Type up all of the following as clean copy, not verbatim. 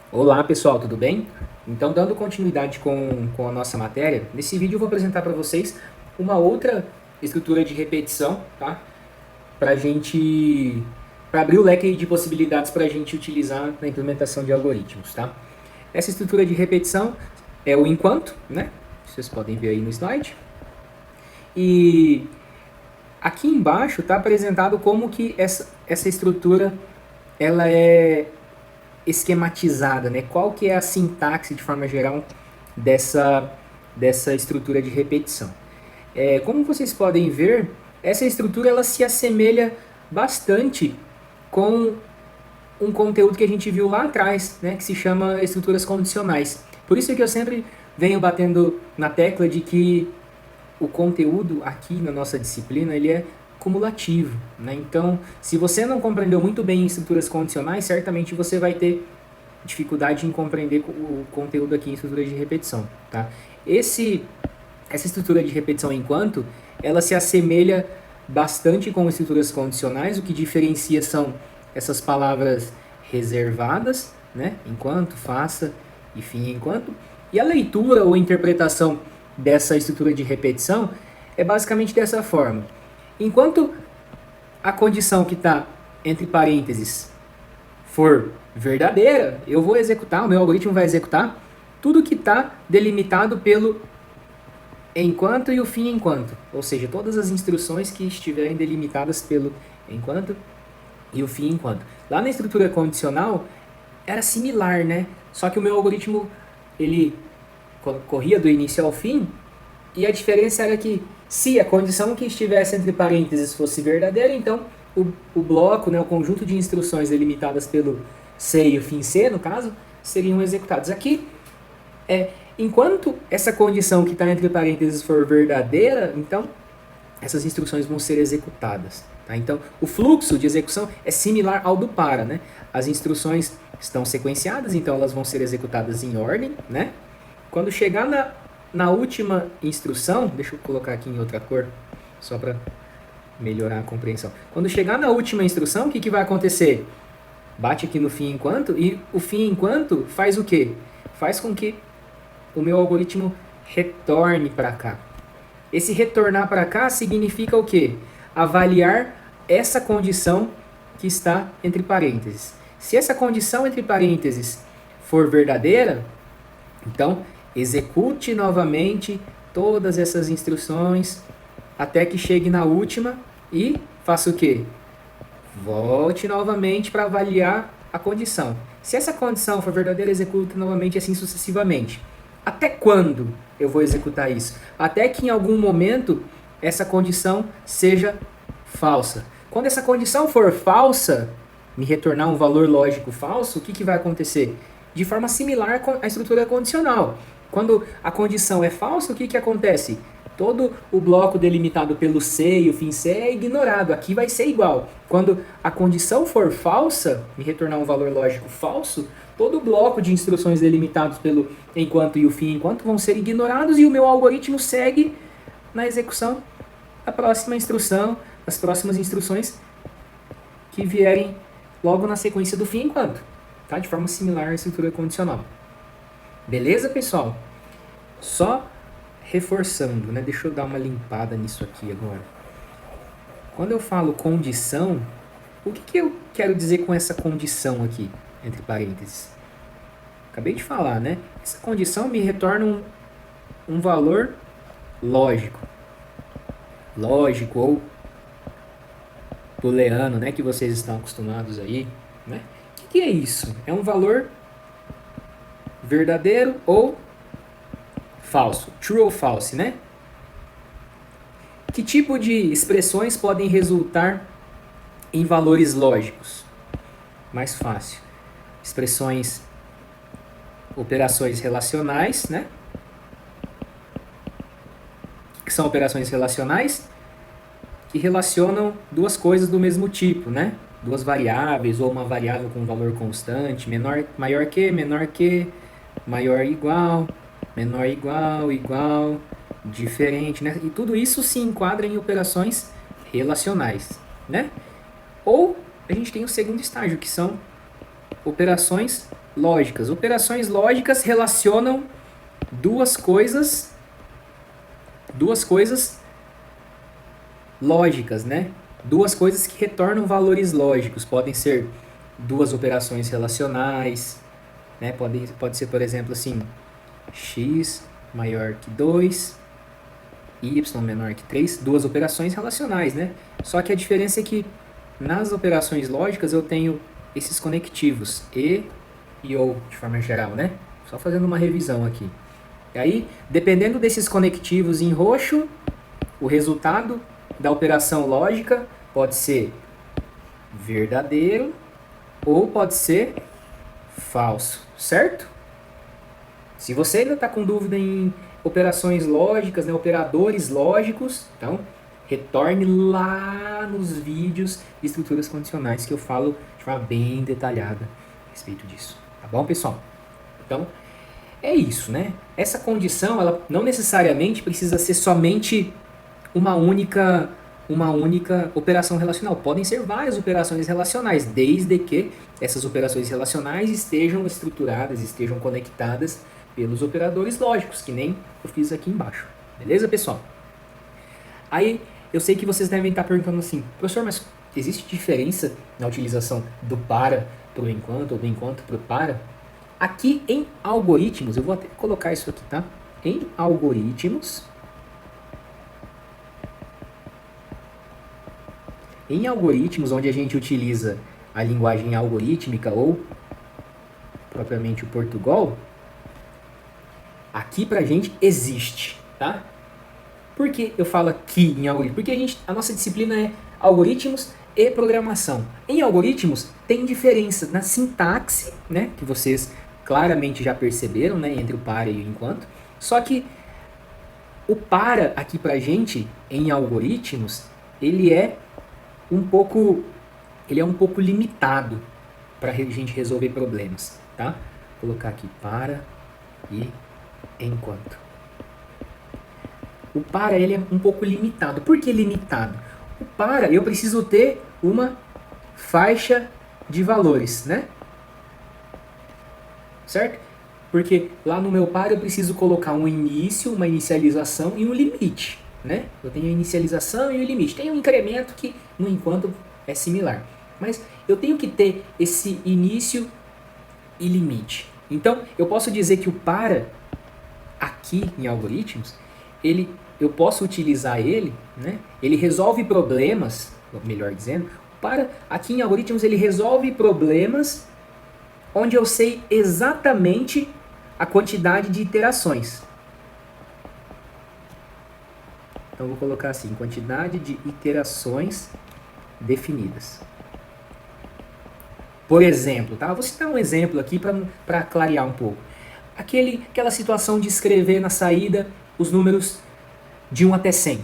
Olá pessoal, tudo bem? Então, dando continuidade com a nossa matéria, nesse vídeo eu vou apresentar para vocês uma outra estrutura de repetição, tá? Para gente, para abrir o leque de possibilidades para a gente utilizar na implementação de algoritmos, tá? Essa estrutura de repetição é o enquanto, né? Vocês podem ver aí no slide. E aqui embaixo está apresentado como que essa estrutura ela é esquematizada, né? Qual que é a sintaxe de forma geral dessa estrutura de repetição? Como vocês podem ver, essa estrutura ela se assemelha bastante com um conteúdo que a gente viu lá atrás, né? Que se chama estruturas condicionais. Por isso é que eu sempre venho batendo na tecla de que o conteúdo aqui na nossa disciplina ele é cumulativo, né? Então, se você não compreendeu muito bem estruturas condicionais, certamente você vai ter dificuldade em compreender o conteúdo aqui em estrutura de repetição, tá? Essa estrutura de repetição enquanto, ela se assemelha bastante com estruturas condicionais, o que diferencia são essas palavras reservadas, né? Enquanto, faça e fim enquanto. E a leitura ou interpretação dessa estrutura de repetição é basicamente dessa forma. Enquanto a condição que está entre parênteses for verdadeira, eu vou executar, o meu algoritmo vai executar tudo que está delimitado pelo enquanto e o fim enquanto. Ou seja, todas as instruções que estiverem delimitadas pelo enquanto e o fim enquanto. Lá na estrutura condicional era similar, né? Só que o meu algoritmo ele corria do início ao fim e a diferença era que se a condição que estivesse entre parênteses fosse verdadeira, então o bloco, né, o conjunto de instruções delimitadas pelo C e o fim C, no caso, seriam executados. Aqui, enquanto essa condição que está entre parênteses for verdadeira, então essas instruções vão ser executadas. Tá? Então, o fluxo de execução é similar ao do para. Né? As instruções estão sequenciadas, então elas vão ser executadas em ordem. Né? Quando chegar na última instrução, deixa eu colocar aqui em outra cor, só para melhorar a compreensão. Quando chegar na última instrução, o que vai acontecer? Bate aqui no fim enquanto, e o fim enquanto faz o quê? Faz com que o meu algoritmo retorne para cá. Esse retornar para cá significa o quê? Avaliar essa condição que está entre parênteses. Se essa condição entre parênteses for verdadeira, então execute novamente todas essas instruções até que chegue na última e faça o quê? Volte novamente para avaliar a condição. Se essa condição for verdadeira, execute novamente assim sucessivamente. Até quando eu vou executar isso? Até que em algum momento essa condição seja falsa. Quando essa condição for falsa, me retornar um valor lógico falso, o que vai acontecer? De forma similar à estrutura condicional. Quando a condição é falsa, o que acontece? Todo o bloco delimitado pelo C e o fim C é ignorado. Aqui vai ser igual. Quando a condição for falsa, me retornar um valor lógico falso, todo o bloco de instruções delimitados pelo enquanto e o fim enquanto vão ser ignorados e o meu algoritmo segue na execução da próxima instrução, das próximas instruções que vierem logo na sequência do fim enquanto, tá? De forma similar à estrutura condicional. Beleza, pessoal? Só reforçando, né? Deixa eu dar uma limpada nisso aqui agora. Quando eu falo condição, o que eu quero dizer com essa condição aqui, entre parênteses? Acabei de falar, né? Essa condição me retorna um valor lógico. Lógico ou booleano, né? Que vocês estão acostumados aí, né? O que é isso? É um valor verdadeiro ou falso, true ou false, né? Que tipo de expressões podem resultar em valores lógicos? Mais fácil. Expressões, operações relacionais, né? Que são operações relacionais que relacionam duas coisas do mesmo tipo, né? Duas variáveis ou uma variável com valor constante, maior que, menor que, maior igual, menor igual, igual, diferente, né? E tudo isso se enquadra em operações relacionais, né? Ou a gente tem o segundo estágio, que são operações lógicas. Operações lógicas relacionam duas coisas lógicas, né? Duas coisas que retornam valores lógicos. Podem ser duas operações relacionais, né? Pode ser, por exemplo, assim, x maior que 2, y menor que 3, duas operações relacionais, né? Só que a diferença é que nas operações lógicas eu tenho esses conectivos e ou, de forma geral, né? Só fazendo uma revisão aqui. E aí, dependendo desses conectivos em roxo, o resultado da operação lógica pode ser verdadeiro ou pode ser falso, certo? Se você ainda está com dúvida em operações lógicas, né, operadores lógicos, então retorne lá nos vídeos de estruturas condicionais que eu falo de forma bem detalhada a respeito disso. Tá bom, pessoal? Então, é isso, né? Essa condição, ela não necessariamente precisa ser somente uma única operação relacional. Podem ser várias operações relacionais, desde que essas operações relacionais estejam estruturadas, estejam conectadas pelos operadores lógicos, que nem eu fiz aqui embaixo. Beleza, pessoal? Aí, eu sei que vocês devem estar perguntando assim, professor, mas existe diferença na utilização do para para o enquanto ou do enquanto para o para? Aqui em algoritmos, eu vou até colocar isso aqui, tá? Em algoritmos, onde a gente utiliza a linguagem algorítmica ou propriamente o Portugal, aqui pra gente existe, tá? Por que eu falo aqui em algoritmos? Porque a nossa disciplina é algoritmos e programação. Em algoritmos tem diferença na sintaxe, né? Que vocês claramente já perceberam, né? Entre o para e o enquanto. Só que o para aqui pra gente, em algoritmos, ele é um pouco limitado para a gente resolver problemas, tá? Vou colocar aqui para e enquanto. O para ele é um pouco limitado. Por que limitado? O para eu preciso ter uma faixa de valores, né? Certo? Porque lá no meu para eu preciso colocar um início, uma inicialização e um limite, né? Eu tenho a inicialização e o limite. Tem um incremento que no enquanto é similar. Mas eu tenho que ter esse início e limite. Então, eu posso dizer que o para aqui em algoritmos, eu posso utilizar ele, né? Ele resolve problemas, melhor dizendo, para aqui em algoritmos ele resolve problemas onde eu sei exatamente a quantidade de iterações. Então vou colocar assim, quantidade de iterações definidas. Por exemplo, tá? Vou citar um exemplo aqui para clarear um pouco. Aquela situação de escrever na saída os números de 1 até 100.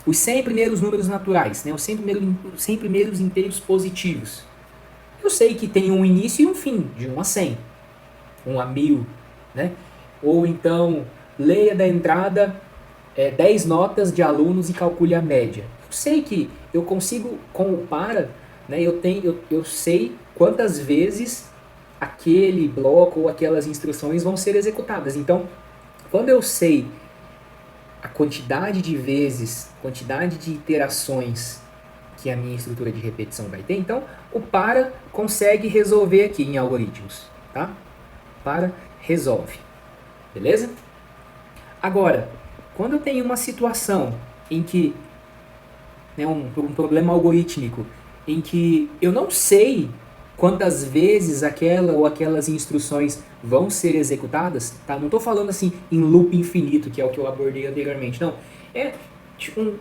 Os 100 primeiros números naturais, né? Os 100 primeiros inteiros positivos. Eu sei que tem um início e um fim, de 1 a 100. 1 a 1000, né? Ou então, leia da entrada 10 notas de alunos e calcule a média. Eu sei que eu consigo, com o para, né? Eu sei quantas vezes aquele bloco ou aquelas instruções vão ser executadas. Então, quando eu sei a quantidade de vezes, quantidade de iterações que a minha estrutura de repetição vai ter, então o para consegue resolver aqui em algoritmos, tá? Para resolve, beleza? Agora, quando eu tenho uma situação em que, né, um problema algorítmico, em que eu não sei quantas vezes aquela ou aquelas instruções vão ser executadas, tá? Não estou falando assim em loop infinito, que é o que eu abordei anteriormente, não. É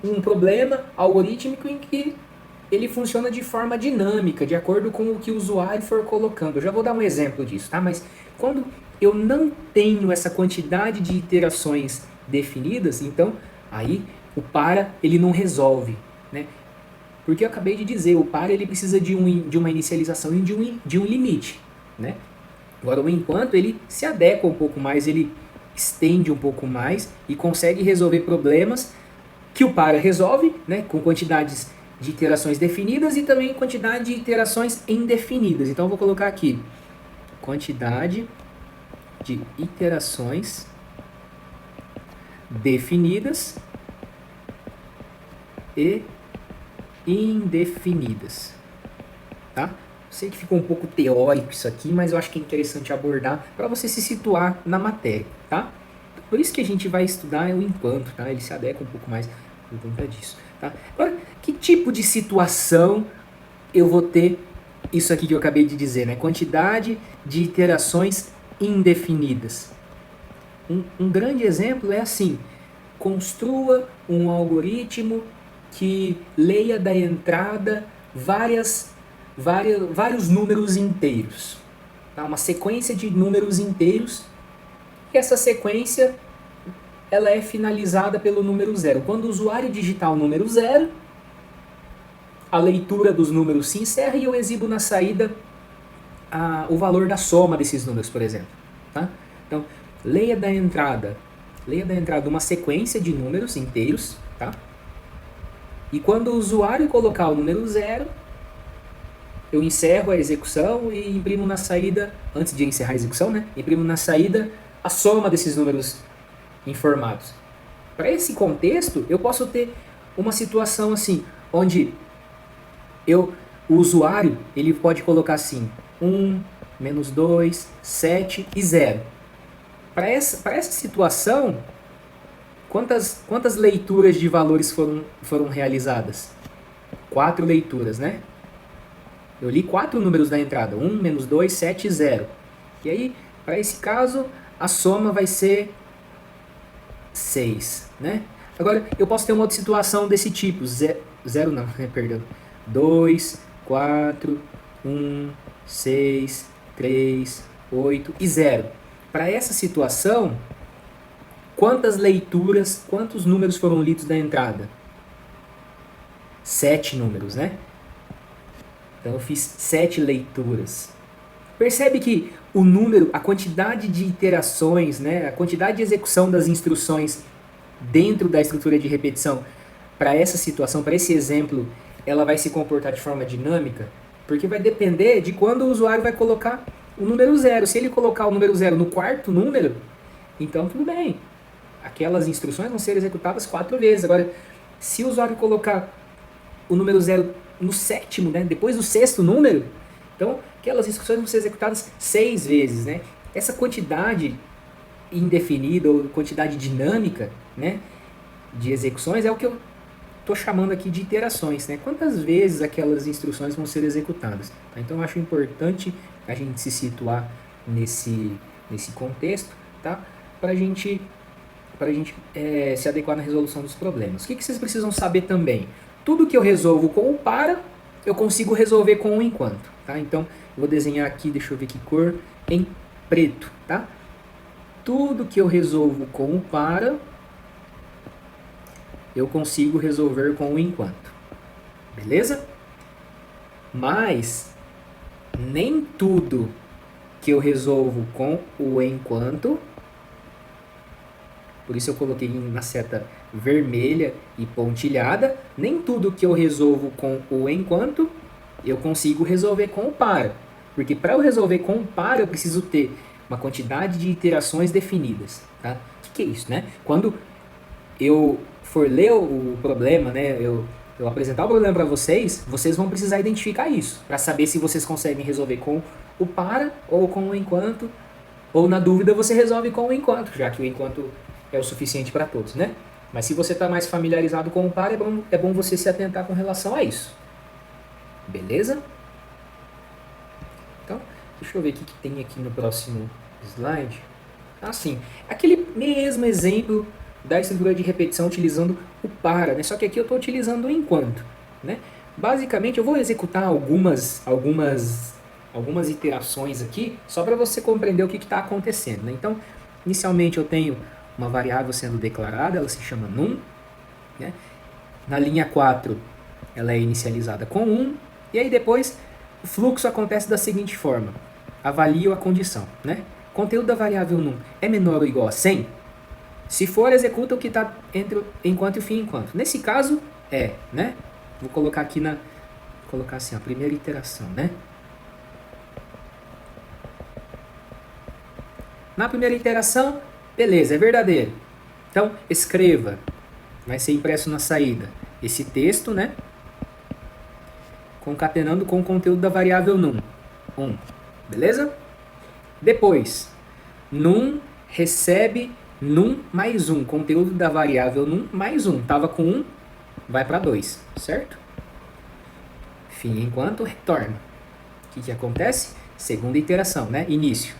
um problema algorítmico em que ele funciona de forma dinâmica, de acordo com o que o usuário for colocando. Eu já vou dar um exemplo disso, tá? Mas quando eu não tenho essa quantidade de iterações definidas, então aí o para ele não resolve, né? Porque eu acabei de dizer, o para ele precisa de uma inicialização e de um limite, né? Agora o enquanto ele se adequa um pouco mais, ele estende um pouco mais e consegue resolver problemas que o para resolve, né? Com quantidades de iterações definidas e também quantidade de iterações indefinidas. Então eu vou colocar aqui quantidade de iterações definidas e indefinidas, tá? Sei que ficou um pouco teórico isso aqui, mas eu acho que é interessante abordar para você se situar na matéria, tá? Por isso que a gente vai estudar o enquanto, tá? Ele se adequa um pouco mais por conta disso, tá? Agora, que tipo de situação eu vou ter isso aqui que eu acabei de dizer, né? Quantidade de iterações indefinidas. Um grande exemplo é assim: construa um algoritmo que leia da entrada vários números inteiros. Tá? Uma sequência de números inteiros, e essa sequência ela é finalizada pelo número zero. Quando o usuário digitar o número zero, a leitura dos números se encerra e eu exibo na saída o valor da soma desses números, por exemplo. Tá? Então, leia da entrada uma sequência de números inteiros, tá? E quando o usuário colocar o número zero, eu encerro a execução e imprimo na saída, antes de encerrar a execução, né? Imprimo na saída a soma desses números informados. Para esse contexto, eu posso ter uma situação assim, onde o usuário ele pode colocar assim, 1, menos 2, 7 e 0. Para essa situação, quantas leituras de valores foram realizadas? 4 leituras, né? Eu li 4 números da entrada, 1, menos 2, 7 e 0. E aí, para esse caso, a soma vai ser 6, né? Agora, eu posso ter uma outra situação desse tipo, 0 não, perdão. 2, 4, 1, 6, 3, 8 e 0. Para essa situação, quantos números foram lidos da entrada? 7 números, né? Então eu fiz 7 leituras. Percebe que o número, a quantidade de iterações, né, a quantidade de execução das instruções dentro da estrutura de repetição, para essa situação, para esse exemplo, ela vai se comportar de forma dinâmica, porque vai depender de quando o usuário vai colocar o número zero. Se ele colocar o número zero no quarto número, então tudo bem. Aquelas instruções vão ser executadas 4 vezes. Agora, se o usuário colocar o número zero no sétimo, né, depois do sexto número, então aquelas instruções vão ser executadas 6 vezes, né? Essa quantidade indefinida ou quantidade dinâmica, né, de execuções é o que eu estou chamando aqui de iterações, né? Quantas vezes aquelas instruções vão ser executadas? Tá? Então eu acho importante a gente se situar nesse contexto, tá? Para a gente se adequar na resolução dos problemas. O que vocês precisam saber também? Tudo que eu resolvo com o para, eu consigo resolver com o enquanto, tá? Então, eu vou desenhar aqui, deixa eu ver que cor, em preto, tá? Tudo que eu resolvo com o para, eu consigo resolver com o enquanto. Beleza? Mas, nem tudo que eu resolvo com o enquanto, por isso eu coloquei na seta vermelha e pontilhada, nem tudo que eu resolvo com o enquanto, eu consigo resolver com o para. Porque para eu resolver com o para, eu preciso ter uma quantidade de iterações definidas. Tá? O que é isso, né? Quando eu for ler o problema, né, eu apresentar o problema para vocês, vocês vão precisar identificar isso, para saber se vocês conseguem resolver com o para ou com o enquanto, ou na dúvida você resolve com o enquanto, já que o enquanto é o suficiente para todos, né? Mas se você está mais familiarizado com o para, é bom você se atentar com relação a isso. Beleza? Então, deixa eu ver o que tem aqui no próximo slide. Ah, sim. Aquele mesmo exemplo da estrutura de repetição utilizando o para, né? Só que aqui eu estou utilizando o enquanto, né? Basicamente, eu vou executar algumas iterações aqui, só para você compreender o que está acontecendo, né? Então, inicialmente eu tenho uma variável sendo declarada, ela se chama num, né? Na linha 4, ela é inicializada com 1, e aí depois o fluxo acontece da seguinte forma: avalio a condição, né? Conteúdo da variável num é menor ou igual a 100? Se for, executa o que está entre enquanto e o fim enquanto. Nesse caso, né? Vou colocar aqui colocar assim, a primeira iteração, né? Na primeira iteração, beleza, é verdadeiro. Então, escreva, vai ser impresso na saída, esse texto, né? Concatenando com o conteúdo da variável num. 1. Beleza? Depois, num recebe num mais 1. Conteúdo da variável num mais 1. Estava com 1, vai para 2, certo? Fim enquanto retorna. O que acontece? Segunda iteração, né? Início.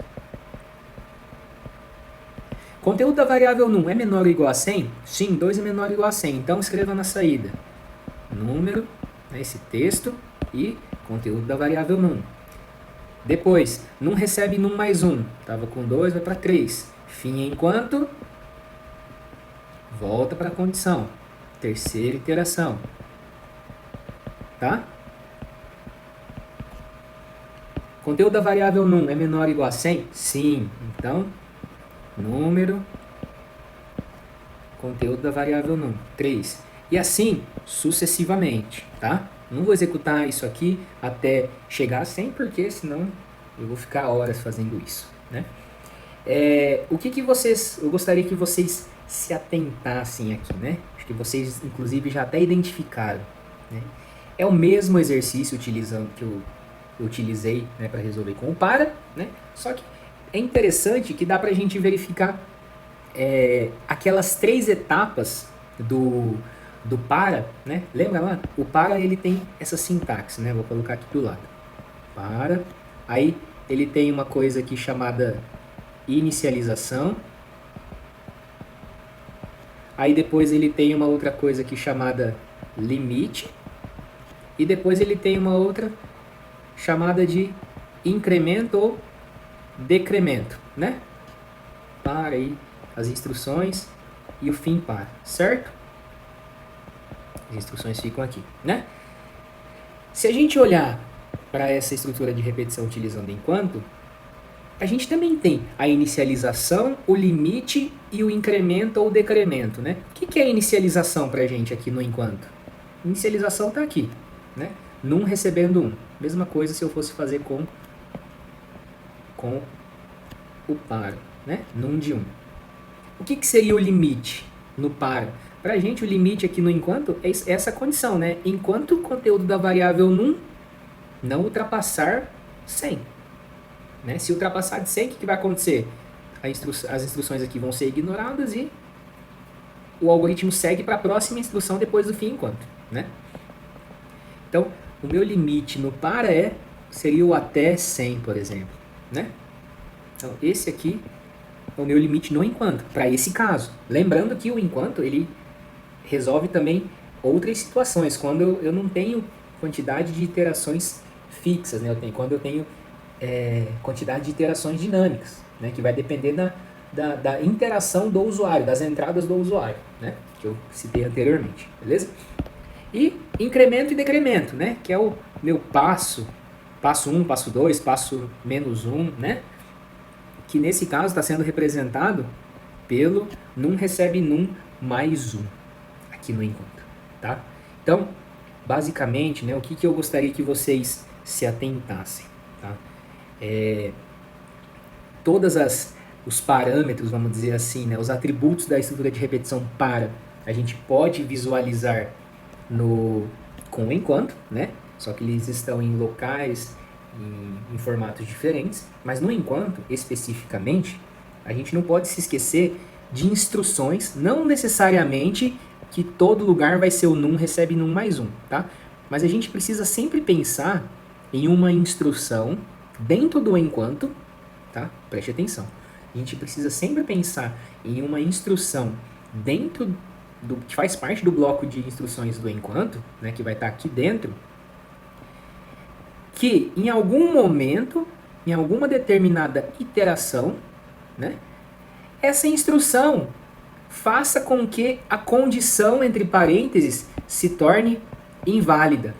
Conteúdo da variável num é menor ou igual a 100? Sim, 2 é menor ou igual a 100. Então escreva na saída número, né, esse texto e conteúdo da variável num. Depois, num recebe num mais 1. Estava com 2, vai para 3. Fim enquanto volta para a condição. Terceira iteração. Tá? Conteúdo da variável num é menor ou igual a 100? Sim. Então, número, conteúdo da variável num, 3. E assim, sucessivamente, tá? Não vou executar isso aqui até chegar a 100, porque senão eu vou ficar horas fazendo isso, né? O que vocês, eu gostaria que vocês se atentassem aqui, né? Acho que vocês, inclusive, já até identificaram, né? É o mesmo exercício utilizando que eu utilizei, né, para resolver com o para, né? Só que é interessante que dá para a gente verificar aquelas 3 etapas do para, né? Lembra lá? O para, ele tem essa sintaxe, né? Vou colocar aqui do lado. Para. Aí ele tem uma coisa aqui chamada inicialização. Aí depois ele tem uma outra coisa aqui chamada limite. E depois ele tem uma outra chamada de incremento ou decremento, né? Para aí as instruções e o fim para, certo? As instruções ficam aqui, né? Se a gente olhar para essa estrutura de repetição utilizando enquanto, a gente também tem a inicialização, o limite e o incremento ou decremento, né? O que é a inicialização para a gente aqui no enquanto? Inicialização está aqui, né? Num recebendo 1. Mesma coisa se eu fosse fazer com o para, né? Num de 1. O que seria o limite no para? Para a gente, o limite aqui no enquanto é essa condição, né? Enquanto o conteúdo da variável num não ultrapassar 100. Né? Se ultrapassar de 100, o que vai acontecer? As instruções aqui vão ser ignoradas e o algoritmo segue para a próxima instrução depois do fim enquanto, né? Então, o meu limite no para seria o até 100, por exemplo, né? Então, esse aqui é o meu limite no enquanto, para esse caso. Lembrando que o enquanto, ele resolve também outras situações, quando eu não tenho quantidade de iterações fixas, né? Quando eu tenho quantidade de iterações dinâmicas, né? Que vai depender da interação do usuário, das entradas do usuário, né? Que eu citei anteriormente, beleza? E incremento e decremento, né? Que é o meu passo 1, passo 2, passo menos 1, né? Que nesse caso está sendo representado pelo num recebe num mais 1, aqui no enquanto, tá? Então, basicamente, né, o que eu gostaria que vocês se atentassem, tá? Todos os parâmetros, vamos dizer assim, né, os atributos da estrutura de repetição para, a gente pode visualizar com o enquanto, né? Só que eles estão em locais, em formatos diferentes, mas no enquanto, especificamente, a gente não pode se esquecer de instruções, não necessariamente que todo lugar vai ser o num recebe num mais 1, tá? Mas a gente precisa sempre pensar em uma instrução dentro do enquanto, tá? Preste atenção. A gente precisa sempre pensar em uma instrução dentro que faz parte do bloco de instruções do enquanto, né, que vai estar aqui dentro, que em algum momento, em alguma determinada iteração, né, essa instrução faça com que a condição entre parênteses se torne inválida.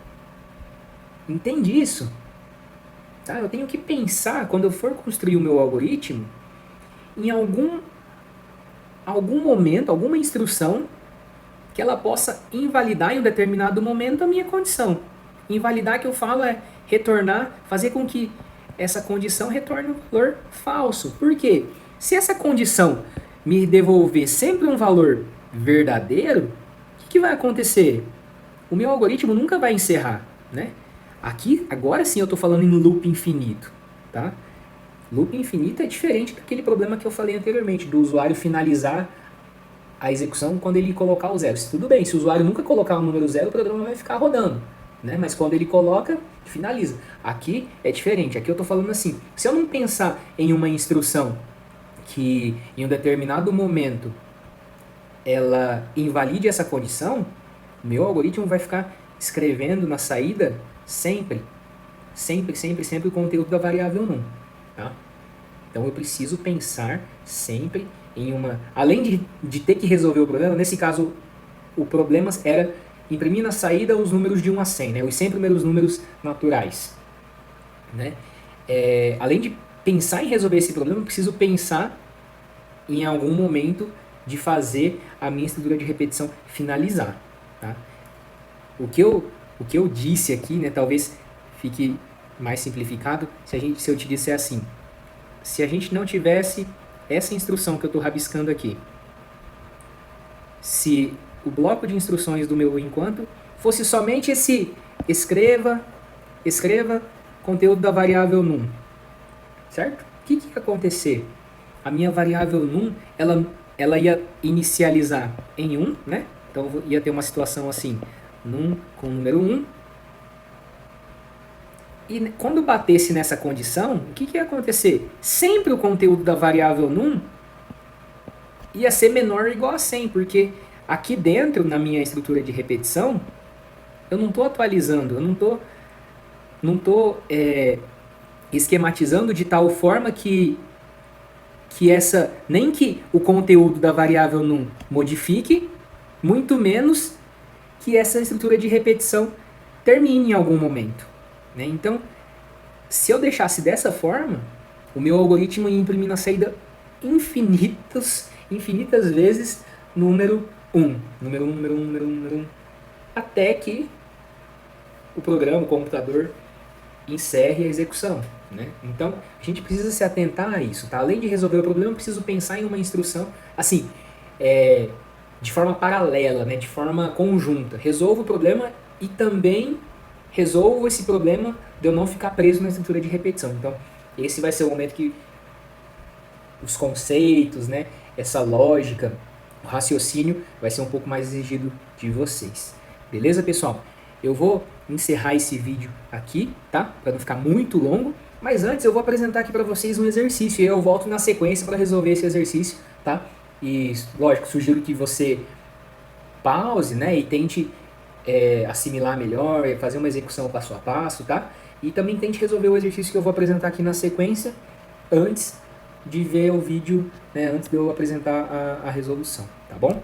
Entende isso? Tá? Eu tenho que pensar, quando eu for construir o meu algoritmo, em algum momento, alguma instrução que ela possa invalidar em um determinado momento a minha condição. Invalidar, que eu falo, é retornar, fazer com que essa condição retorne um valor falso. Por quê? Se essa condição me devolver sempre um valor verdadeiro, o que vai acontecer? O meu algoritmo nunca vai encerrar, né? Aqui, agora sim eu estou falando em loop infinito, tá? Loop infinito é diferente daquele problema que eu falei anteriormente, do usuário finalizar a execução quando ele colocar o zero. Tudo bem, se o usuário nunca colocar o número zero, o programa vai ficar rodando, né? Mas quando ele coloca, finaliza. Aqui é diferente, aqui eu estou falando assim, se eu não pensar em uma instrução que em um determinado momento ela invalide essa condição, meu algoritmo vai ficar escrevendo na saída sempre o conteúdo da variável num, tá? Então eu preciso pensar sempre em uma... Além de ter que resolver o problema, nesse caso o problema era imprimir na saída os números de 1 a 100, né? Os 100 primeiros números naturais, né? Além de pensar em resolver esse problema, eu preciso pensar em algum momento de fazer a minha estrutura de repetição finalizar, tá? O que eu disse aqui, né, talvez fique mais simplificado se eu te disser assim: se a gente não tivesse essa instrução que eu estou rabiscando aqui, se o bloco de instruções do meu enquanto fosse somente esse escreva conteúdo da variável num, certo? O que ia acontecer? A minha variável num, ela ia inicializar em 1, né? Então ia ter uma situação assim, num com o número 1. E quando batesse nessa condição, o que ia acontecer? Sempre o conteúdo da variável num ia ser menor ou igual a 100, porque aqui dentro, na minha estrutura de repetição, eu não estou atualizando, eu não tô esquematizando de tal forma que nem que o conteúdo da variável num modifique, muito menos que essa estrutura de repetição termine em algum momento, né? Então, se eu deixasse dessa forma, o meu algoritmo ia imprimir na saída infinitas vezes número 1, número 1, número 1, número 1, número 1, até que o programa, o computador, encerre a execução, né? Então, a gente precisa se atentar a isso, tá? Além de resolver o problema, eu preciso pensar em uma instrução, assim, de forma paralela, né? De forma conjunta. Resolvo o problema e também resolvo esse problema de eu não ficar preso na estrutura de repetição. Então, esse vai ser o momento que os conceitos, né? Essa lógica, o raciocínio vai ser um pouco mais exigido de vocês. Beleza, pessoal? Eu vou encerrar esse vídeo aqui, tá? Para não ficar muito longo. Mas antes eu vou apresentar aqui para vocês um exercício e eu volto na sequência para resolver esse exercício, tá? E, lógico, sugiro que você pause, né? E tente assimilar melhor, fazer uma execução passo a passo, tá? E também tente resolver o exercício que eu vou apresentar aqui na sequência antes de ver o vídeo, né? Antes de eu apresentar a resolução, tá bom?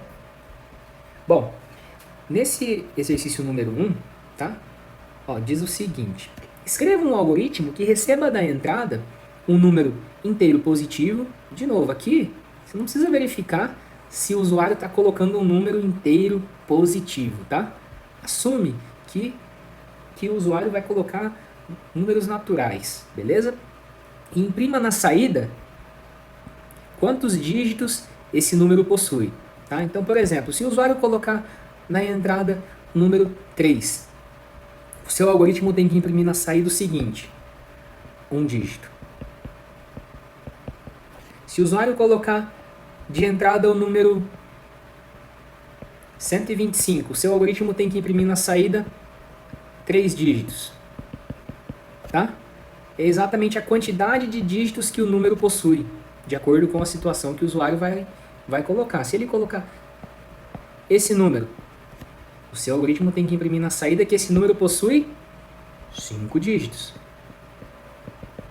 Bom, nesse exercício número 1, tá? Ó, diz o seguinte: escreva um algoritmo que receba da entrada um número inteiro positivo. De novo, aqui você não precisa verificar se o usuário está colocando um número inteiro positivo, tá? Assume que o usuário vai colocar números naturais, beleza? E imprima na saída quantos dígitos esse número possui, tá? Então, por exemplo, se o usuário colocar na entrada o número 3, o seu algoritmo tem que imprimir na saída o seguinte: um dígito. Se o usuário colocar de entrada o número 125, o seu algoritmo tem que imprimir na saída 3 dígitos, tá? É exatamente a quantidade de dígitos que o número possui, de acordo com a situação que o usuário vai colocar. Se ele colocar esse número, o seu algoritmo tem que imprimir na saída que esse número possui 5 dígitos.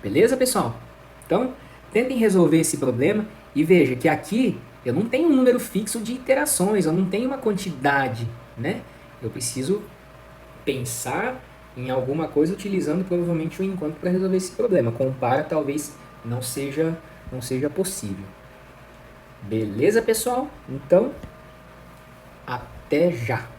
Beleza, pessoal? Então, tentem resolver esse problema e veja que aqui eu não tenho um número fixo de iterações, eu não tenho uma quantidade, né? Eu preciso pensar em alguma coisa utilizando provavelmente o enquanto para resolver esse problema. Com o para talvez não seja possível. Beleza, pessoal? Então, até já!